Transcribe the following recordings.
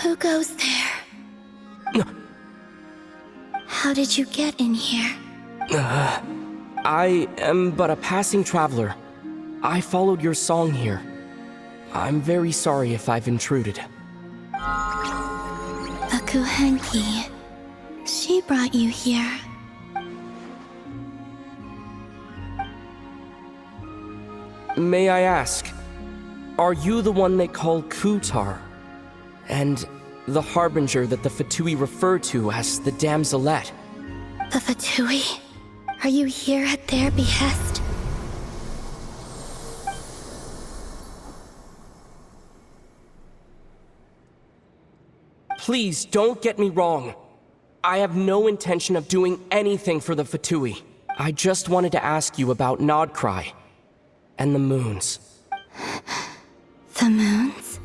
Who goes there? How did you get in here? I am but a passing traveler. I followed your song here. I'm very sorry if I've intruded. The Kuhenki. She brought you here. May I ask, are you the one they call Kutar? And the harbinger that the Fatui refer to as the Damselette? The Fatui? Are you here at their behest? Please, don't get me wrong. I have no intention of doing anything for the Fatui. I just wanted to ask you about Nodcry and the moons. The moons?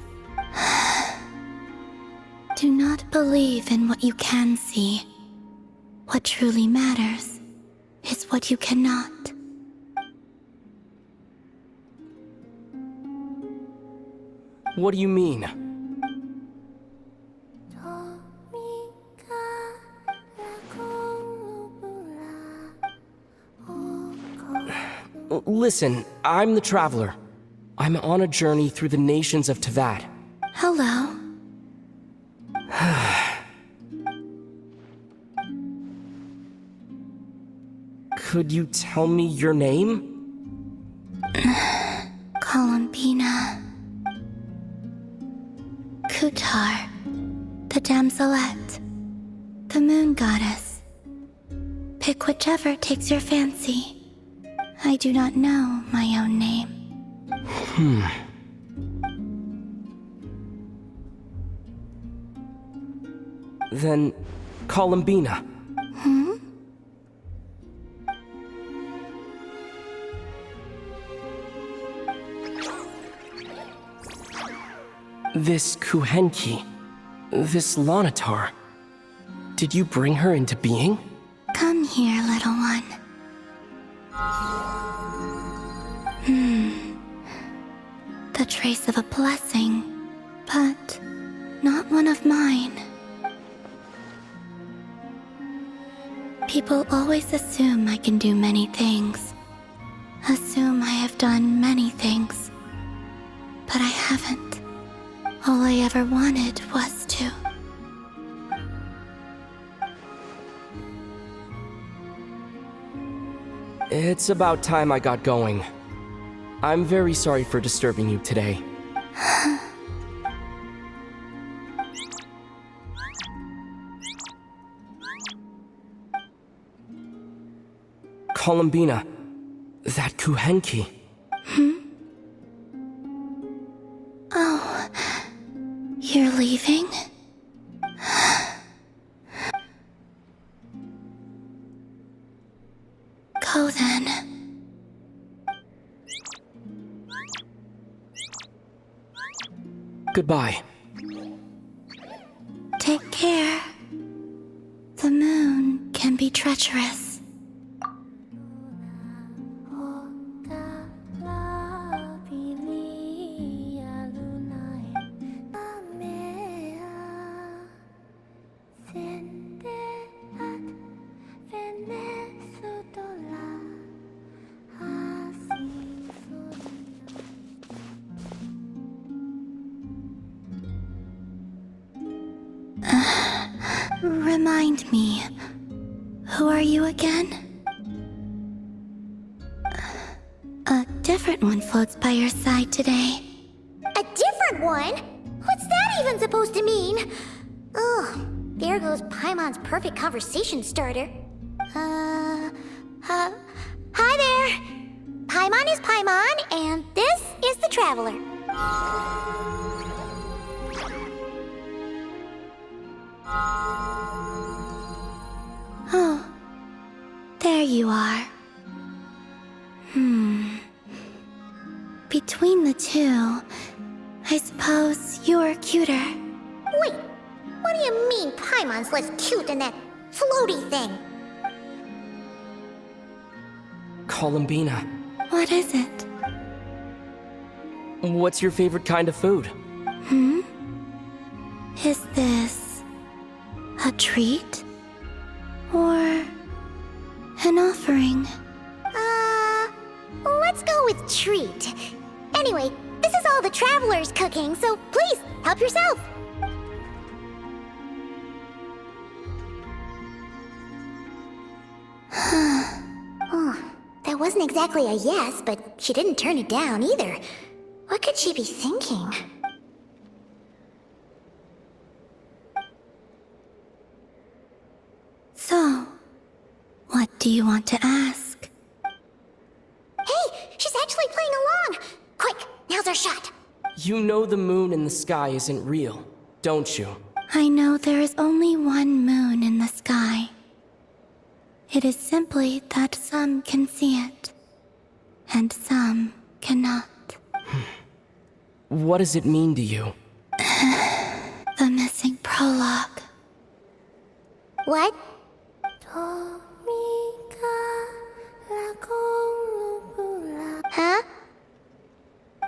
Do not believe in what you can see. What truly matters is what you cannot. What do you mean? Listen, I'm the Traveler. I'm on a journey through the nations of Teyvat. Hello. Could you tell me your name? Columbina. Kutar. The Damselette. The moon goddess. Pick whichever takes your fancy. I do not know my own name. Then, Columbina. This Kuhenki, this Lanatar, did you bring her into being? Come here, little one. The trace of a blessing, but not one of mine. People always assume I can do many things. Assume I have done many things. But I haven't. All I ever wanted was to. It's about time I got going. I'm very sorry for disturbing you today. Columbina, that Kuhenki. Oh, you're leaving? Go then. Goodbye. Take care. The moon can be treacherous. Remind me, who are you again? A different one floats by your side today. A different one? What's that even supposed to mean? Ugh, there goes Paimon's perfect conversation starter. Hi there! Paimon is Paimon, and this is the Traveler. Oh, there you are. Between the two, I suppose you're cuter. Wait, what do you mean Paimon's less cute than that floaty thing? Columbina, What is it? what's your favorite kind of food? Is this a treat? Or an offering? Let's go with treat. Anyway, this is all the traveler's cooking, so please, help yourself. Oh, that wasn't exactly a yes, but she didn't turn it down either. What could she be thinking? So, what do you want to ask? Hey, she's actually playing along! Quick, now's our shot. You know the moon in the sky isn't real, don't you? I know there is only one moon in the sky. It is simply that some can see it, and some cannot. What does it mean to you? The missing prologue. What? Huh?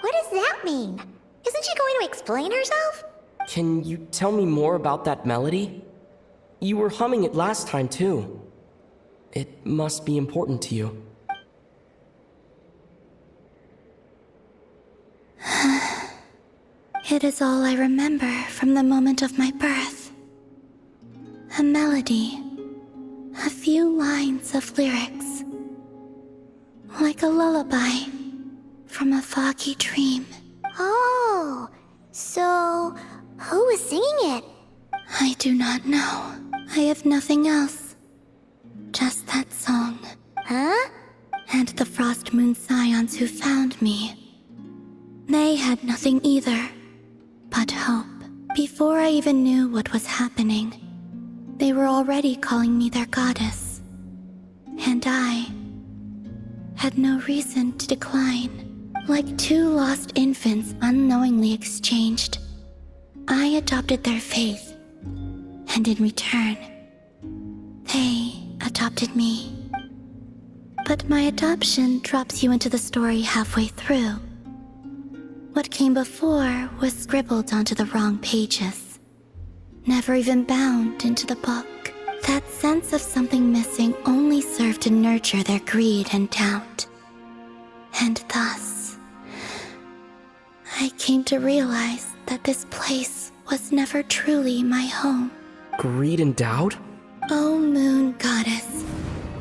What does that mean? Isn't she going to explain herself? Can you tell me more about that melody? You were humming it last time, too. It must be important to you. It is all I remember from the moment of my birth. A melody. A few lines of lyrics. Like a lullaby from a foggy dream. Oh, so who was singing it? I do not know. I have nothing else. Just that song. Huh? And the Frost Moon Scions who found me. They had nothing either, but hope. Before I even knew what was happening, they were already calling me their goddess. And I had no reason to decline. Like two lost infants unknowingly exchanged, I adopted their faith, and in return, they adopted me. But my adoption drops you into the story halfway through. What came before was scribbled onto the wrong pages, never even bound into the book. That sense of something missing only served to nurture their greed and doubt. And thus, I came to realize that this place was never truly my home. Greed and doubt? O Moon Goddess,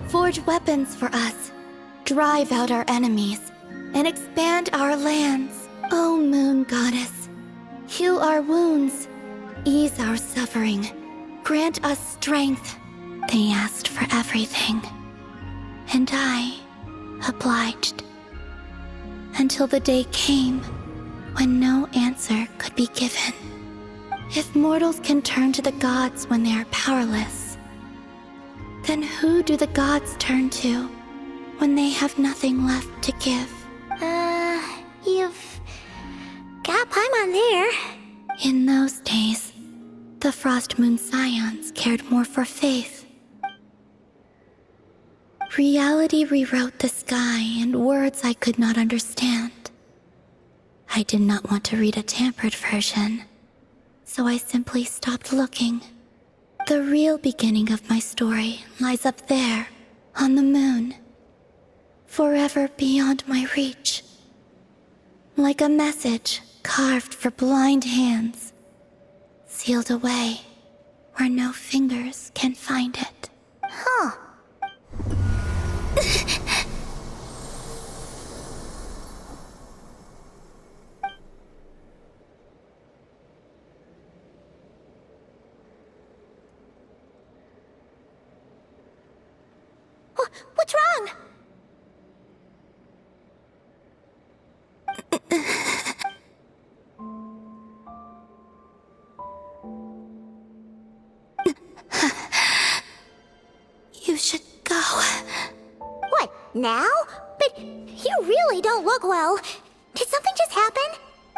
forge weapons for us, drive out our enemies, and expand our lands. O Moon Goddess, heal our wounds, ease our suffering, grant us strength. They asked for everything, and I obliged. Until the day came when no answer could be given. If mortals can turn to the gods when they are powerless, then who do the gods turn to when they have nothing left to give? You've got Paimon there. In those days, the Frost Moon Scions cared more for faith. Reality rewrote the sky in words I could not understand. I did not want to read a tampered version, so I simply stopped looking. The real beginning of my story lies up there, on the moon, forever beyond my reach. Like a message carved for blind hands, sealed away where no fingers can find it. Huh. What's wrong? You should go. What, now? But you really don't look well. Did something just happen?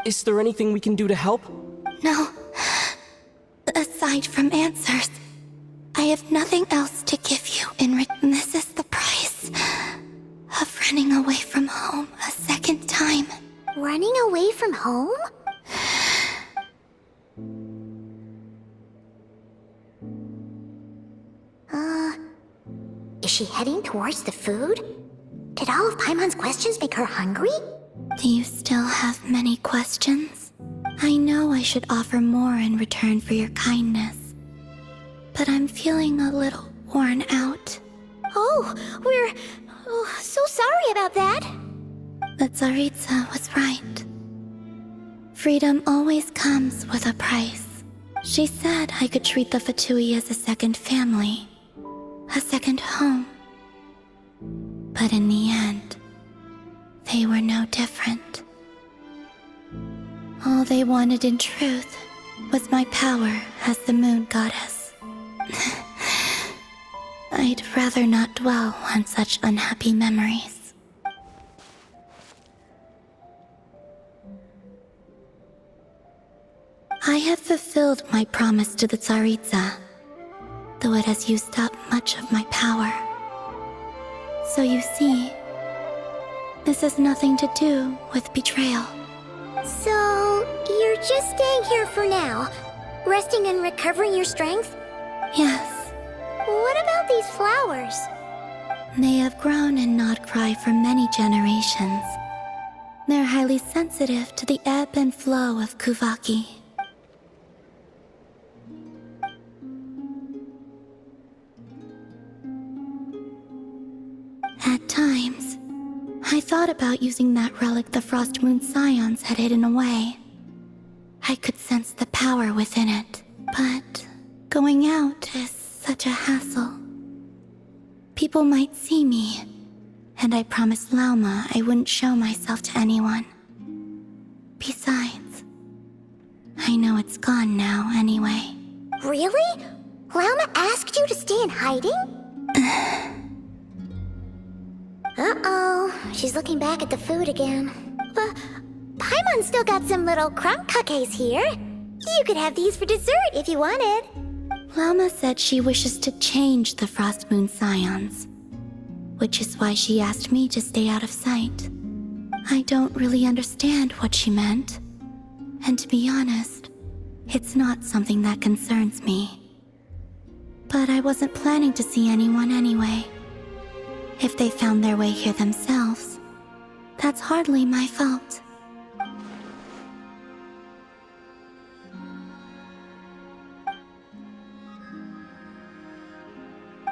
Is there anything we can do to help? No. Aside from answers, I have nothing else to give you in return. This is the price of running away from home a second time. Running away from home? Is she heading towards the food? Did all of Paimon's questions make her hungry? Do you still have many questions? I know I should offer more in return for your kindness, but I'm feeling a little worn out. Oh, we're so sorry about that. The Tsaritsa was right. Freedom always comes with a price. She said I could treat the Fatui as a second family, a second home. But in the end, they were no different. All they wanted in truth was my power as the moon goddess. I'd rather not dwell on such unhappy memories. I have fulfilled my promise to the Tsaritsa, though it has used up much of my power. So you see, this has nothing to do with betrayal. So, you're just staying here for now, resting and recovering your strength? Yes, What about these flowers? they have grown in Nodcry for many generations. They're highly sensitive to the ebb and flow of Kuvaki. At times, I thought about using that relic the Frost Moon Scions had hidden away. I could sense the power within it, but going out is such a hassle. People might see me, and I promised Lauma I wouldn't show myself to anyone. Besides, I know it's gone now anyway. Really? Lauma asked you to stay in hiding? Uh-oh, she's looking back at the food again. But Paimon still got some little crumb cupcakes here. You could have these for dessert if you wanted. Lauma said she wishes to change the Frost Moon Scions, which is why she asked me to stay out of sight. I don't really understand what she meant, and to be honest, it's not something that concerns me. But I wasn't planning to see anyone anyway. If they found their way here themselves, that's hardly my fault.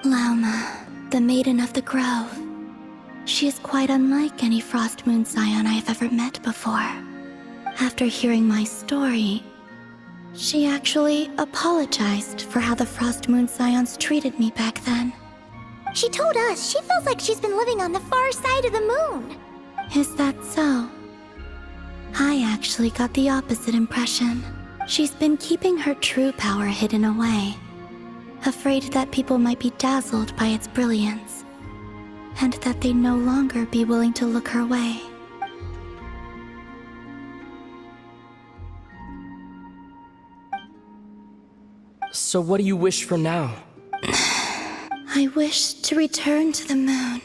Lauma, the Maiden of the Grove. She is quite unlike any Frost Moon Scion I have ever met before. After hearing my story, she actually apologized for how the Frost Moon Scions treated me back then. She told us she feels like she's been living on the far side of the moon. Is that so? I actually got the opposite impression. She's been keeping her true power hidden away, afraid that people might be dazzled by its brilliance, and that they'd no longer be willing to look her way. So what do you wish for now? I wish to return to the moon,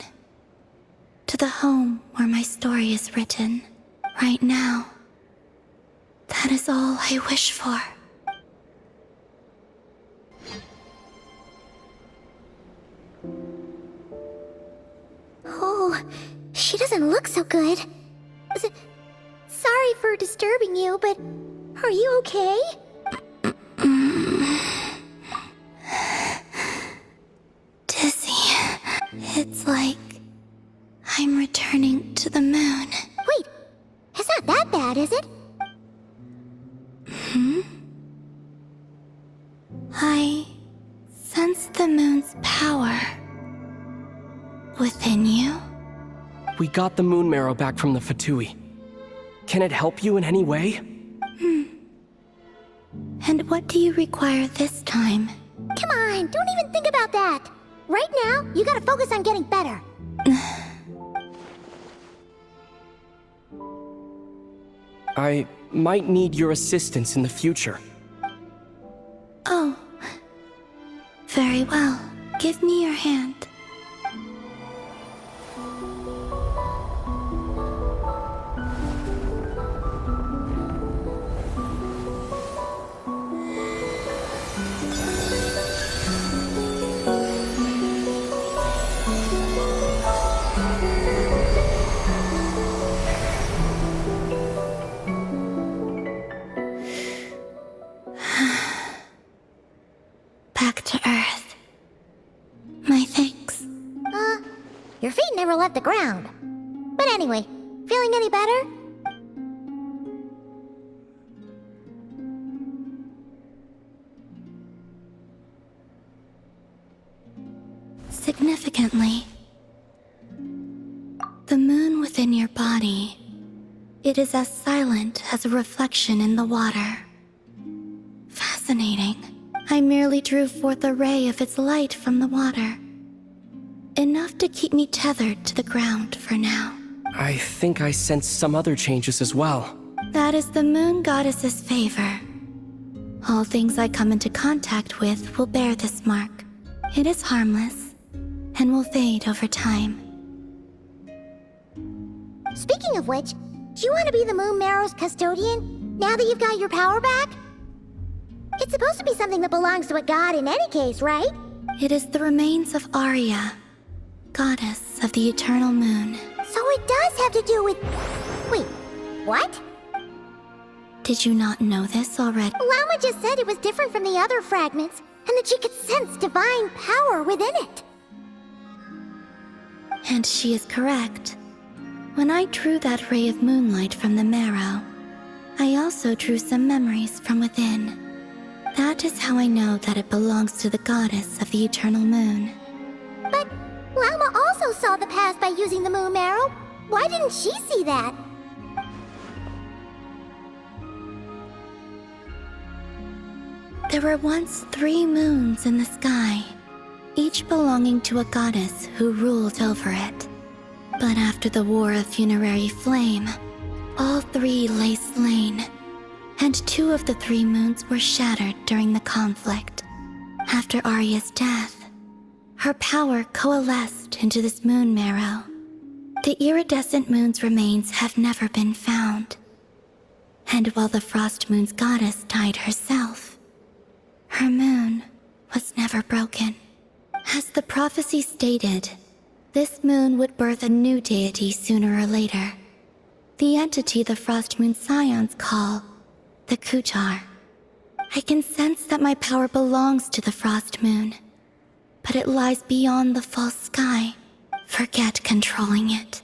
to the home where my story is written. Right now, that is all I wish for. Oh, she doesn't look so good. Sorry for disturbing you, but are you okay? Dizzy. It's like I'm returning to the moon. Wait, it's not that bad, is it? I sense the moon's power within you. We got the moon marrow back from the Fatui. Can it help you in any way? And what do you require this time? Come on, don't even think about that. Right now, you gotta focus on getting better. I might need your assistance in the future. Oh, very well. Give me your hand. to Earth. My thanks. Your feet never left the ground. But anyway, feeling any better? Significantly, the moon within your body, it is as silent as a reflection in the water. Fascinating. I merely drew forth a ray of its light from the water. Enough to keep me tethered to the ground for now. I think I sense some other changes as well. That is the moon goddess's favor. All things I come into contact with will bear this mark. It is harmless, and will fade over time. Speaking of which, do you want to be the Moon Marrow's custodian, now that you've got your power back? It's supposed to be something that belongs to a god in any case, right? It is the remains of Arya, goddess of the eternal moon. So it does have to do with... Wait, what? Did you not know this already? Llama just said it was different from the other fragments, and that she could sense divine power within it. And she is correct. When I drew that ray of moonlight from the marrow, I also drew some memories from within. That is how I know that it belongs to the goddess of the eternal moon. But Llama also saw the past by using the Moon Marrow. Why didn't she see that? There were once 3 moons in the sky, each belonging to a goddess who ruled over it. But after the War of Funerary Flame, all 3 lay slain, and 2 of the 3 moons were shattered during the conflict. After Arya's death, her power coalesced into this moon marrow. The iridescent moon's remains have never been found. And while the Frost Moon's goddess died herself, her moon was never broken. As the prophecy stated, this moon would birth a new deity sooner or later. The entity the Frost Moon Scions call the Kutar. I can sense that my power belongs to the Frost Moon, but it lies beyond the false sky. Forget controlling it.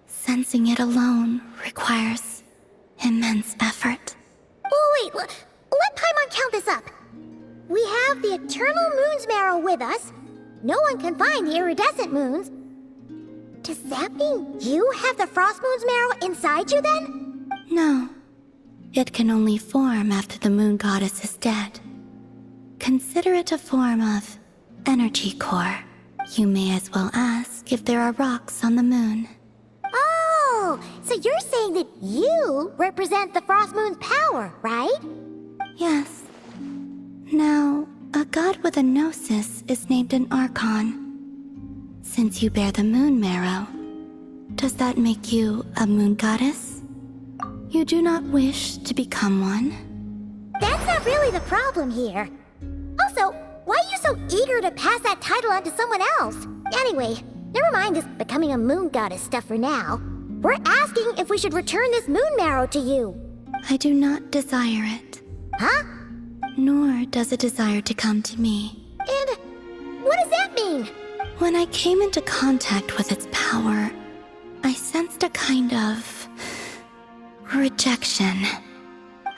Sensing it alone requires immense effort. Oh wait, let Paimon count this up. We have the Eternal Moon's Marrow with us. No one can find the iridescent moons. Does that mean you have the Frost Moon's Marrow inside you then? No. It can only form after the moon goddess is dead. Consider it a form of energy core. You may as well ask if there are rocks on the moon. Oh, so you're saying that you represent the Frost Moon's power, right? Yes. Now, a god with a gnosis is named an Archon. Since you bear the moon marrow, does that make you a moon goddess? You do not wish to become one? That's not really the problem here. Also, why are you so eager to pass that title on to someone else? Anyway, never mind this becoming a moon goddess stuff for now. We're asking if we should return this moon marrow to you. I do not desire it. Huh? Nor does it desire to come to me. And what does that mean? When I came into contact with its power, I sensed a kind of rejection.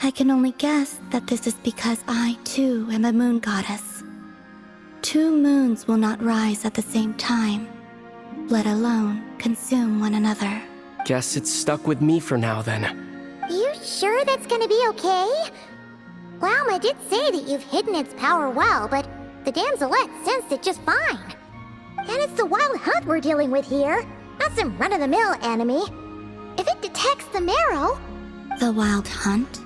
I can only guess that this is because I, too, am a moon goddess. 2 moons will not rise at the same time, let alone consume one another. Guess it's stuck with me for now then. You sure that's gonna be okay? Llama did say that you've hidden its power well, but the damselette sensed it just fine. And it's the wild hunt we're dealing with here, not some run-of-the-mill enemy. If it detects the marrow... The wild hunt?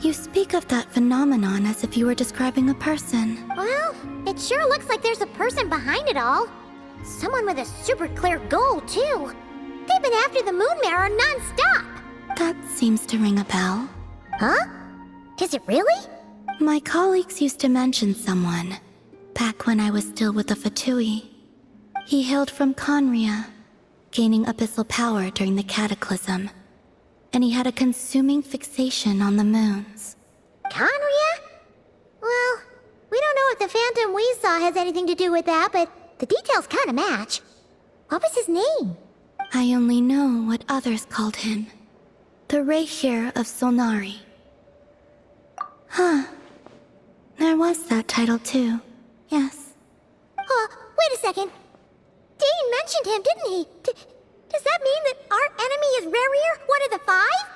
You speak of that phenomenon as if you were describing a person. Well, it sure looks like there's a person behind it all. Someone with a super clear goal, too. They've been after the moon marrow non-stop. That seems to ring a bell. Huh? Is it really? My colleagues used to mention someone, back when I was still with the Fatui. He hailed from Conria, gaining abyssal power during the Cataclysm, and he had a consuming fixation on the moons. Conria? Well, we don't know if the phantom we saw has anything to do with that, but the details kind of match. What was his name? I only know what others called him. The Rahier of Solnari. Huh. There was that title too. Yes. Wait a second. Dane mentioned him, didn't he? Does that mean that our enemy is Rarier, one of the five?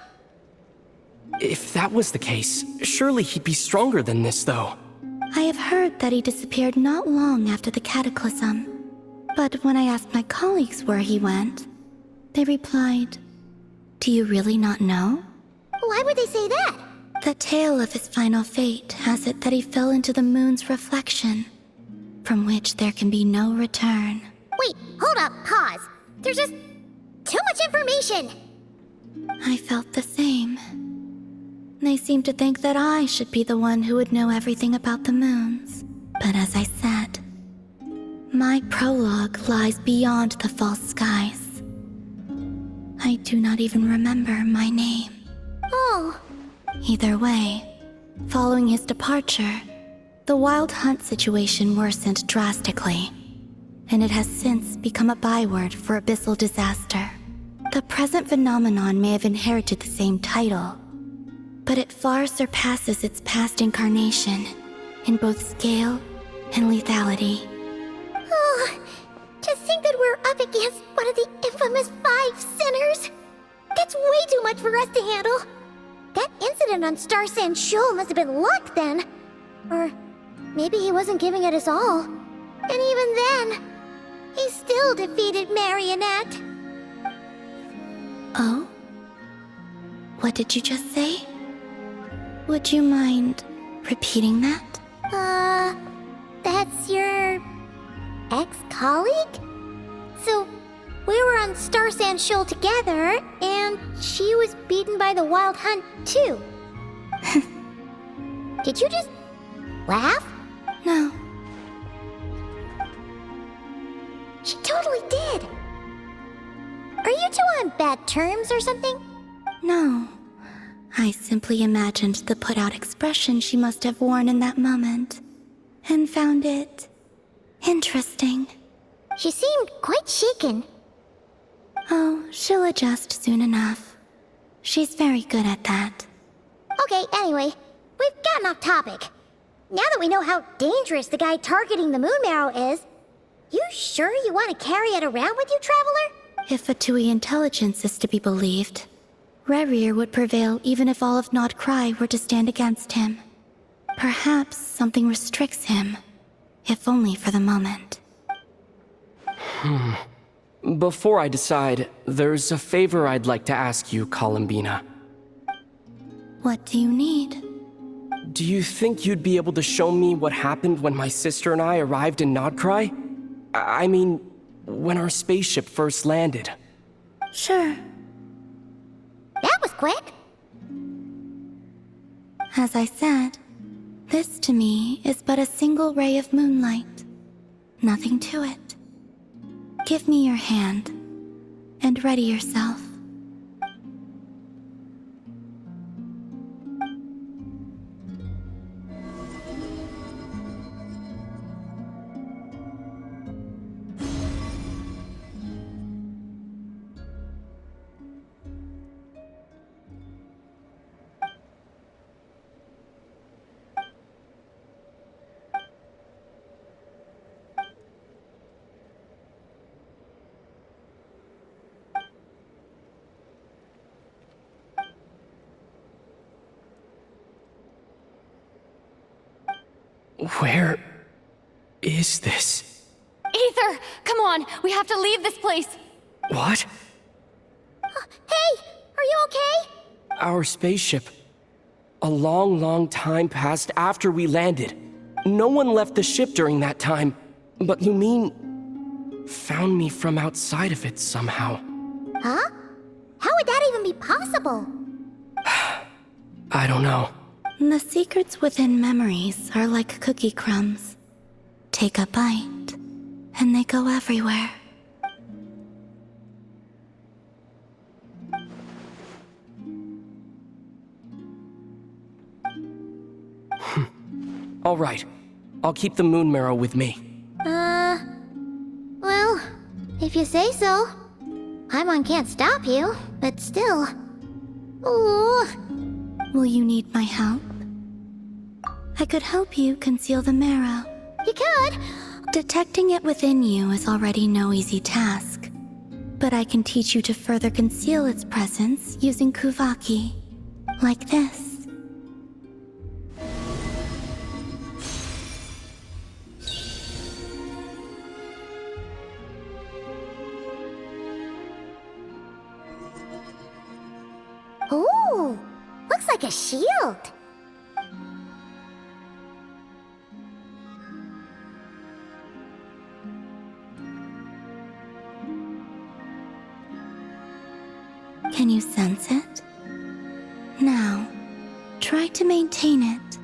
If that was the case, surely he'd be stronger than this, though. I have heard that he disappeared not long after the cataclysm. But when I asked my colleagues where he went, they replied, "Do you really not know?" Why would they say that? The tale of his final fate has it that he fell into the moon's reflection, from which there can be no return. Wait, hold up, pause. There's just too much information. I felt the same. They seemed to think that I should be the one who would know everything about the moons. But as I said, my prologue lies beyond the false skies. I do not even remember my name. Oh. Either way, following his departure, the wild hunt situation worsened drastically, and it has since become a byword for abyssal disaster. The present phenomenon may have inherited the same title, but it far surpasses its past incarnation in both scale and lethality. Oh, to think that we're up against one of the infamous 5 sinners. That's way too much for us to handle. That incident on Star Sand Shoal must have been luck then. Or maybe he wasn't giving it his all. And even then, he still defeated Marionette. Oh? What did you just say? Would you mind repeating that? That's your ex-colleague? So, we were on Star Sand Shoal together, and she was beaten by the Wild Hunt, too. Did you just laugh? No. She totally did. Are you two on bad terms or something? No. I simply imagined the put-out expression she must have worn in that moment, and found it interesting. She seemed quite shaken. Oh, she'll adjust soon enough. She's very good at that. Okay, anyway, we've gotten off topic. Now that we know how dangerous the guy targeting the moon marrow is, you sure you want to carry it around with you, Traveler? If Fatui intelligence is to be believed, Rarier would prevail even if all of Nod Cry were to stand against him. Perhaps something restricts him, if only for the moment. Before I decide, there's a favor I'd like to ask you, Columbina. What do you need? Do you think you'd be able to show me what happened when my sister and I arrived in Nodcry? I mean, when our spaceship first landed. Sure. That was quick. As I said, this to me is but a single ray of moonlight. Nothing to it. Give me your hand, and ready yourself. Where is this? Aether, come on, we have to leave this place. What? Hey, are you okay? Our spaceship. A long, long time passed after we landed. No one left the ship during that time, but Lumine found me from outside of it somehow. Huh? How would that even be possible? I don't know. The secrets within memories are like cookie crumbs. Take a bite, and they go everywhere. All right. I'll keep the moon marrow with me. Well, if you say so. Paimon can't stop you, but still. Ooh. Will you need my help? I could help you conceal the marrow. You could. Detecting it within you is already no easy task. But I can teach you to further conceal its presence using Kuvaki. Like this. Ooh, looks like a shield. Can you sense it? Now, try to maintain it.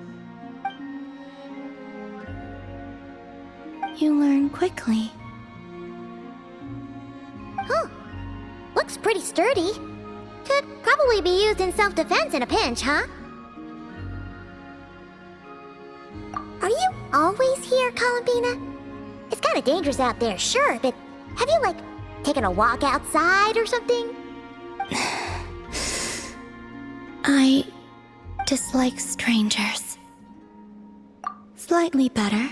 You learn quickly. Huh. Looks pretty sturdy. Could probably be used in self-defense in a pinch, huh? Are you always here, Columbina? It's kinda dangerous out there, sure, but have you, like, taken a walk outside or something? I dislike strangers. Slightly better.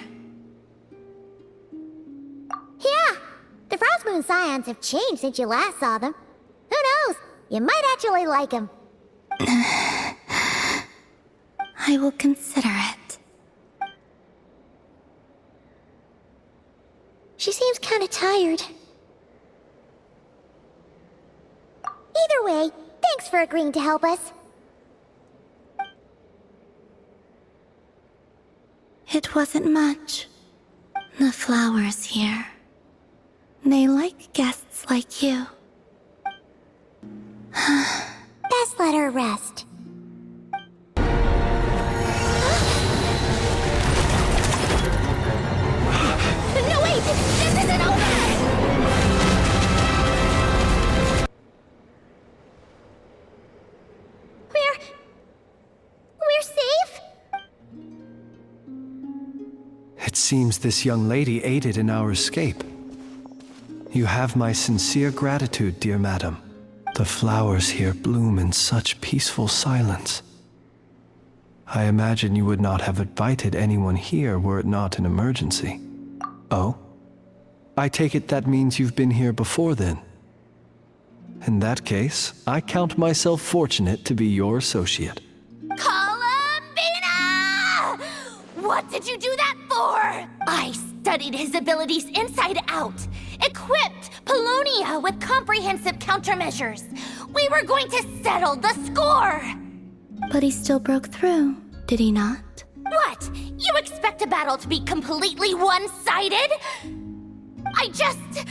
Yeah, the Frost Moon Scions have changed since you last saw them. Who knows? You might actually like him. I will consider it. She seems kinda tired. Either way, thanks for agreeing to help us. It wasn't much. The flowers here. They like guests like you. Best let her rest. No, wait! This isn't over! We're safe? It seems this young lady aided in our escape. You have my sincere gratitude, dear madam. The flowers here bloom in such peaceful silence. I imagine you would not have invited anyone here were it not an emergency. Oh? I take it that means you've been here before then. In that case, I count myself fortunate to be your associate. Columbina! What did you do that for? I studied his abilities inside out. Equipped Paulownia with comprehensive countermeasures. We were going to settle the score! But he still broke through, did he not? What? You expect a battle to be completely one-sided? I just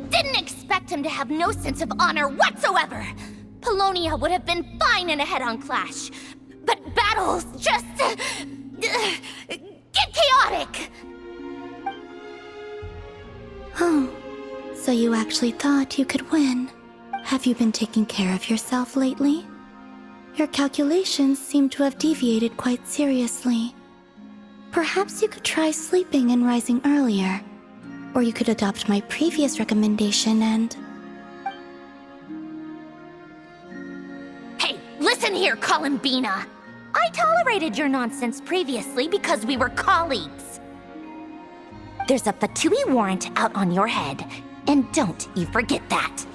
didn't expect him to have no sense of honor whatsoever. Paulownia would have been fine in a head-on clash. But battles just get chaotic! Oh, so you actually thought you could win. Have you been taking care of yourself lately? Your calculations seem to have deviated quite seriously. Perhaps you could try sleeping and rising earlier. Or you could adopt my previous recommendation and... Hey, listen here, Columbina! I tolerated your nonsense previously because we were colleagues. There's a Fatui warrant out on your head, and don't you forget that.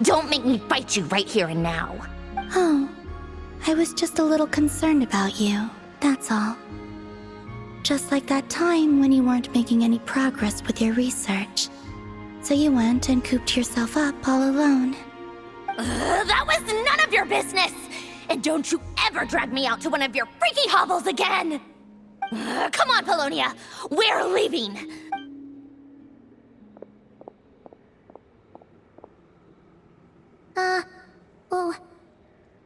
Don't make me fight you right here and now. Oh, I was just a little concerned about you, that's all. Just like that time when you weren't making any progress with your research. So you went and cooped yourself up all alone. That was none of your business! And don't you ever drag me out to one of your freaky hovels again! Come on, Paulownia! We're leaving!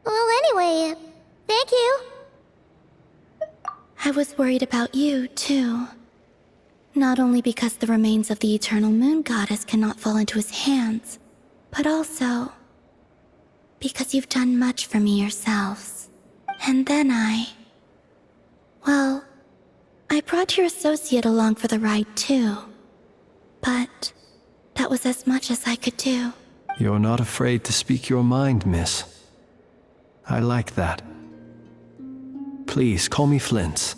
Well, anyway, thank you. I was worried about you, too. Not only because the remains of the eternal moon goddess cannot fall into his hands, but also because you've done much for me yourselves. And then I brought your associate along for the ride too. But that was as much as I could do. You're not afraid to speak your mind, miss. I like that. Please, call me Flint.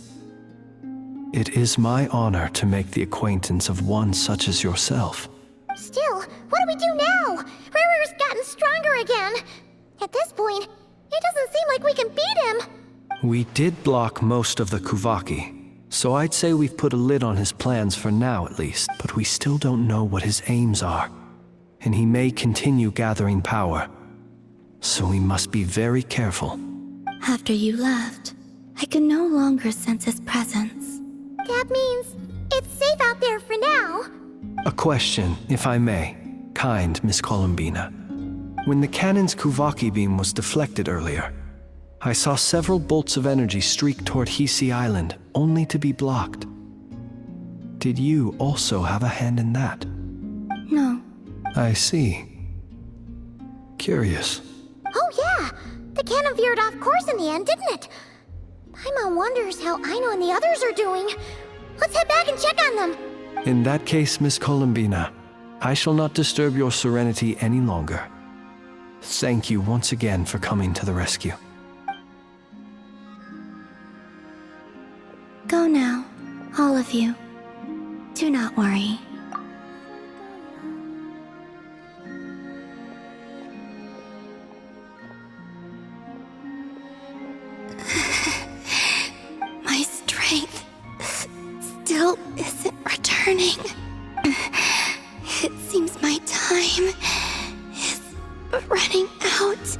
It is my honor to make the acquaintance of one such as yourself. Still, what do we do now? Riri's gotten stronger again. At this point, it doesn't seem like we can beat him. We did block most of the Kuvaki, so I'd say we've put a lid on his plans for now at least, but we still don't know what his aims are, and he may continue gathering power. So we must be very careful. After you left, I could no longer sense his presence. That means it's safe out there for now. A question, if I may, kind Miss Columbina. When the cannon's Kuvaki beam was deflected earlier, I saw several bolts of energy streak toward Hisi Island, only to be blocked. Did you also have a hand in that? No. I see. Curious. Oh yeah, the cannon veered off course in the end, didn't it? Paimon wonders how Aino and the others are doing. Let's head back and check on them. In that case, Miss Columbina, I shall not disturb your serenity any longer. Thank you once again for coming to the rescue. Go now, all of you. Do not worry. My strength still isn't returning. It seems my time is running out.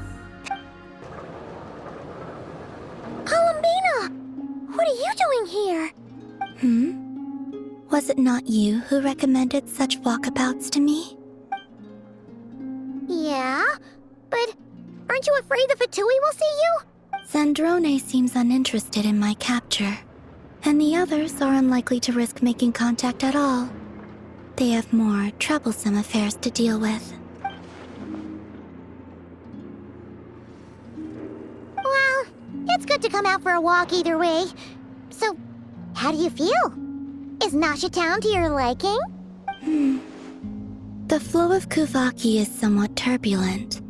Columbina! What are you doing here? Was it not you who recommended such walkabouts to me? Yeah, but aren't you afraid the Fatui will see you? Zandrone seems uninterested in my capture, and the others are unlikely to risk making contact at all. They have more troublesome affairs to deal with. Well, it's good to come out for a walk either way. So, how do you feel? Is Nasha Town to your liking? The flow of Kuvaki is somewhat turbulent,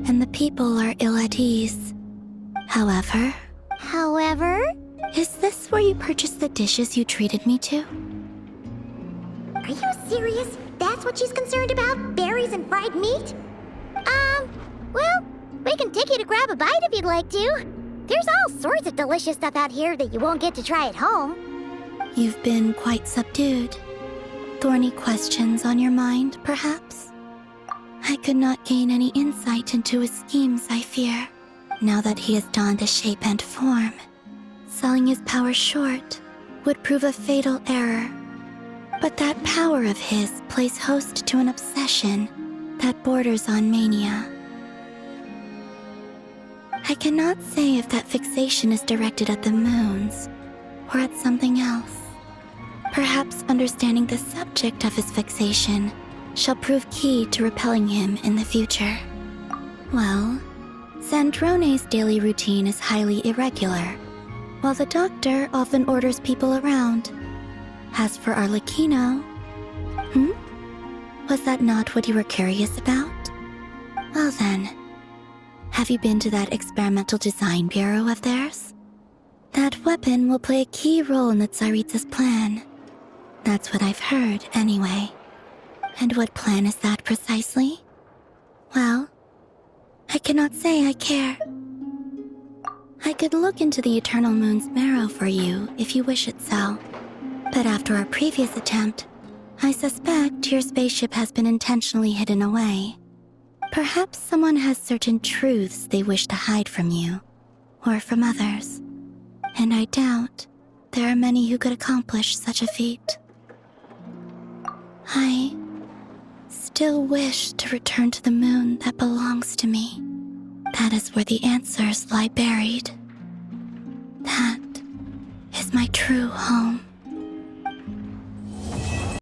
and the people are ill at ease. However, is this where you purchased the dishes you treated me to? Are you serious? That's what she's concerned about? Berries and fried meat? Well, we can take you to grab a bite if you'd like to. There's all sorts of delicious stuff out here that you won't get to try at home. You've been quite subdued. Thorny questions on your mind, perhaps? I could not gain any insight into his schemes, I fear. Now that he has donned a shape and form, selling his power short would prove a fatal error. But that power of his plays host to an obsession that borders on mania. I cannot say if that fixation is directed at the moons or at something else. Perhaps understanding the subject of his fixation shall prove key to repelling him in the future. Well, Zandrone's daily routine is highly irregular, while the doctor often orders people around. As for Arlecchino... Was that not what you were curious about? Well then, have you been to that experimental design bureau of theirs? That weapon will play a key role in the Tsaritsa's plan. That's what I've heard, anyway. And what plan is that precisely? Well, I cannot say I care. I could look into the Eternal Moon's marrow for you if you wish it so. But after our previous attempt, I suspect your spaceship has been intentionally hidden away. Perhaps someone has certain truths they wish to hide from you, or from others. And I doubt there are many who could accomplish such a feat. I still wish to return to the moon that belongs to me. That is where the answers lie buried. That is my true home.